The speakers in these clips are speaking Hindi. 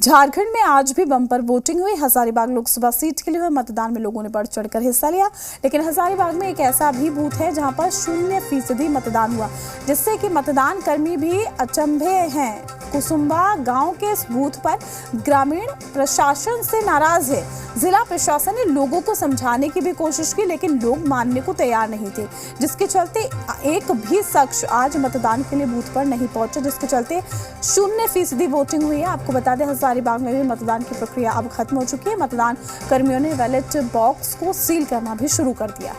झारखंड में आज भी बम्पर वोटिंग हुई। हजारीबाग लोकसभा सीट के लिए हुए मतदान में लोगों ने बढ़ चढ़कर हिस्सा लिया, लेकिन हजारीबाग में एक ऐसा भी बूथ है जहां पर 0% मतदान हुआ, जिससे कि मतदान कर्मी भी अचंभे हैं। कुसुम्बा गांव के इस बूथ पर ग्रामीण प्रशासन से नाराज है। जिला प्रशासन ने लोगों को समझाने की भी कोशिश की, लेकिन लोग मानने को तैयार नहीं थे, जिसके चलते एक भी शख्स आज मतदान के लिए बूथ पर नहीं पहुंचा, जिसके चलते 0% वोटिंग हुई है। आपको बता दें, हजारीबाग में भी मतदान की प्रक्रिया अब खत्म हो चुकी है। मतदान कर्मियों ने बैलेट बॉक्स को सील करना भी शुरू कर दिया।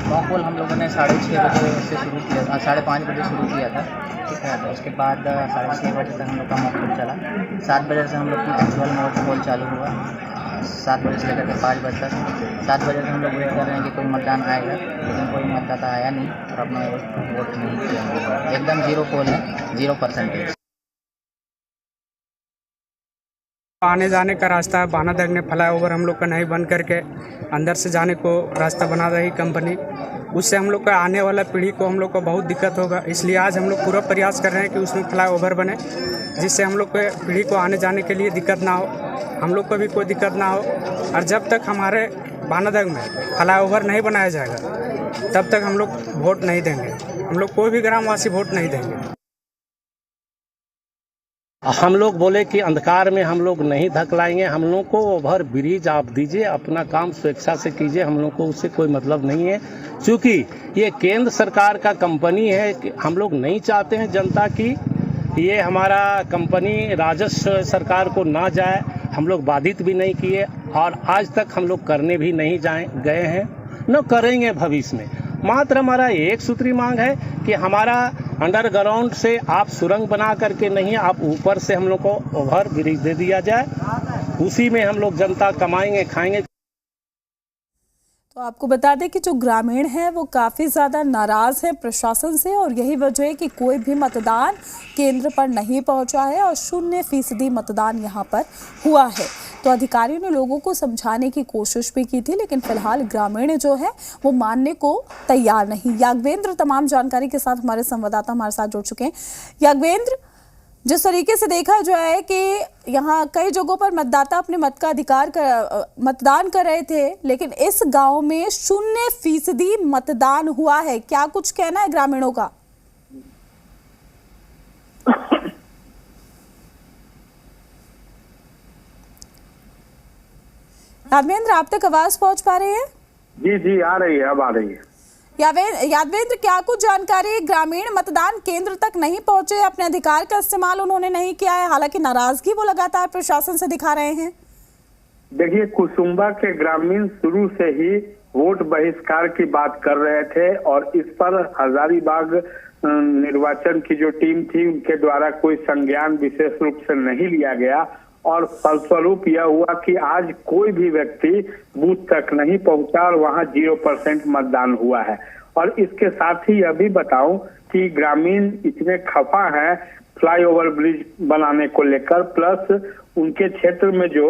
मॉक पोल हम लोगों ने 6:30 बजे से शुरू किया था, 5:30 बजे शुरू किया था, ठीक है। तो उसके बाद 6:30 बजे तक हम लोग का मॉक पोल चला। 7 बजे से हम लोग की एक्चुअल मॉक पोल चालू हुआ, 7 बजे से लेकर के 5 बजे तक। 7 बजे से हम लोग वेट कर रहे हैं कि कोई मतदान आएगा, लेकिन कोई मतदाता आया नहीं और अपने वोट नहीं किया। एकदम 0 पोल है, 0%। आने जाने का रास्ता बानादग ने फ्लाईओवर हम लोग का नहीं बंद करके अंदर से जाने को रास्ता बना रही कंपनी। उससे हम लोग का आने वाला पीढ़ी को हम लोग को बहुत दिक्कत होगा, इसलिए आज हम लोग पूरा प्रयास कर रहे हैं कि उसमें फ्लाईओवर बने, जिससे हम लोग के पीढ़ी को आने जाने के लिए दिक्कत ना हो, हम लोग को भी कोई दिक्कत ना हो। और जब तक हमारे बानादग में फ्लाईओवर नहीं बनाया जाएगा, तब तक हम लोग वोट नहीं देंगे। हम लोग कोई भी ग्रामवासी वोट नहीं देंगे। हम लोग बोले कि अंधकार में हम लोग नहीं धकलाएंगे, हम लोग को ओवर ब्रिज आप दीजिए, अपना काम स्वेच्छा से कीजिए, हम लोग को उससे कोई मतलब नहीं है। क्योंकि ये केंद्र सरकार का कंपनी है, हम लोग नहीं चाहते हैं जनता की ये हमारा कंपनी राजस्व सरकार को ना जाए। हम लोग बाधित भी नहीं किए और आज तक हम लोग करने भी नहीं गए हैं, न करेंगे भविष्य में। मात्र हमारा एक सूत्री मांग है कि हमारा अंडरग्राउंड से आप सुरंग बना करके नहीं, आप ऊपर से हम लोग को ओवर ब्रिज दे दिया जाए, उसी में हम लोग जनता कमाएंगे खाएंगे। तो आपको बता दें कि जो ग्रामीण हैं वो काफ़ी ज़्यादा नाराज़ हैं प्रशासन से, और यही वजह है कि कोई भी मतदान केंद्र पर नहीं पहुंचा है और 0% मतदान यहां पर हुआ है। तो अधिकारियों ने लोगों को समझाने की कोशिश भी की थी, लेकिन फिलहाल ग्रामीण जो है वो मानने को तैयार नहीं। याज्ञवेंद्र तमाम जानकारी के साथ हमारे संवाददाता हमारे साथ जुड़ चुके हैं। याज्ञवेंद्र, जिस तरीके से देखा जाए कि यहाँ कई जगहों पर मतदाता अपने मत का मतदान कर रहे थे, लेकिन इस गांव में 0% मतदान हुआ है, क्या कुछ कहना है ग्रामीणों का? यादवेंद्र, आप तक आवाज पहुंच पा रही है? जी आ रही है, अब आ रही है। यादवेंद्र, क्या कुछ जानकारी? ग्रामीण मतदान केंद्र तक नहीं पहुंचे, अपने अधिकार का इस्तेमाल उन्होंने नहीं किया है, हालांकि नाराजगी वो लगातार प्रशासन से दिखा रहे हैं। देखिए, कुसुम्बा के ग्रामीण शुरू से ही वोट बहिष्कार की बात कर रहे थे और इस पर हजारीबाग निर्वाचन की जो टीम थी उनके द्वारा कोई संज्ञान विशेष रूप से नहीं लिया गया, और फलस्वरूप यह हुआ कि आज कोई भी व्यक्ति बूथ तक नहीं पहुंचा और वहां 0% मतदान हुआ है। और इसके साथ ही यह भी बताऊं कि ग्रामीण इतने खफा हैं फ्लाईओवर ब्रिज बनाने को लेकर, प्लस उनके क्षेत्र में जो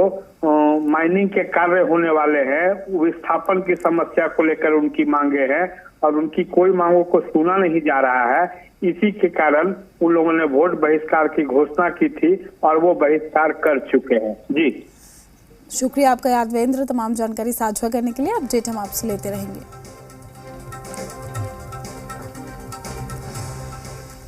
माइनिंग के कार्य होने वाले हैं, विस्थापन की समस्या को लेकर उनकी मांगे हैं और उनकी कोई मांगों को सुना नहीं जा रहा है। इसी के कारण उन लोगों ने वोट बहिष्कार की घोषणा की थी और वो बहिष्कार कर चुके हैं। जी शुक्रिया आपका यादवेंद्र, तमाम जानकारी साझा करने के लिए। अपडेट हम आपसे लेते रहेंगे।